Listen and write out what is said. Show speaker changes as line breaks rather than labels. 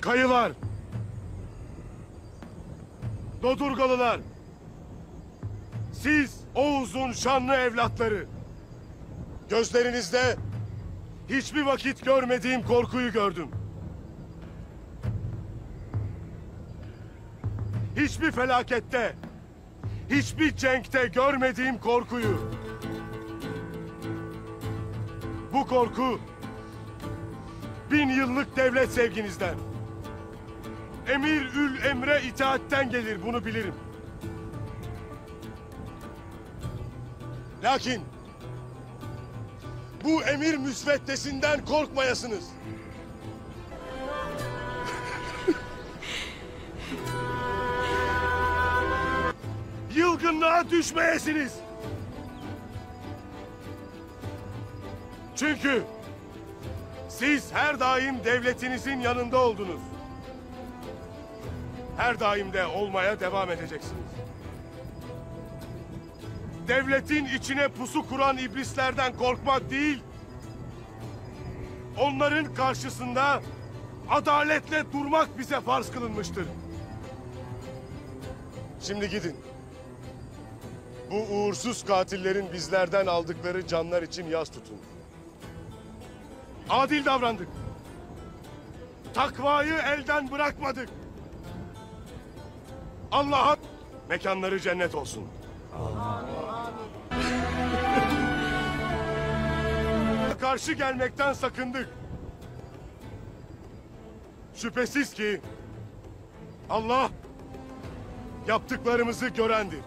Kayılar, Dodurgalılar, siz Oğuz'un şanlı evlatları, gözlerinizde hiçbir vakit görmediğim korkuyu gördüm. Hiçbir felakette, hiçbir cenkte görmediğim korkuyu. Bu korku 1000 yıllık devlet sevginizden, emir emre itaatten gelir, bunu bilirim. Lakin bu emir müsveddesinden korkmayasınız. Yılgınlığa düşmeyesiniz. Çünkü siz her daim devletinizin yanında oldunuz. Her daim de olmaya devam edeceksiniz. Devletin içine pusu kuran iblislerden korkmak değil, onların karşısında adaletle durmak bize farz kılınmıştır. Şimdi gidin. Bu uğursuz katillerin bizlerden aldıkları canlar için yas tutun. Adil davrandık. Takvayı elden bırakmadık. Allah'a mekanları cennet olsun. Karşı gelmekten sakındık. Şüphesiz ki Allah yaptıklarımızı görendir.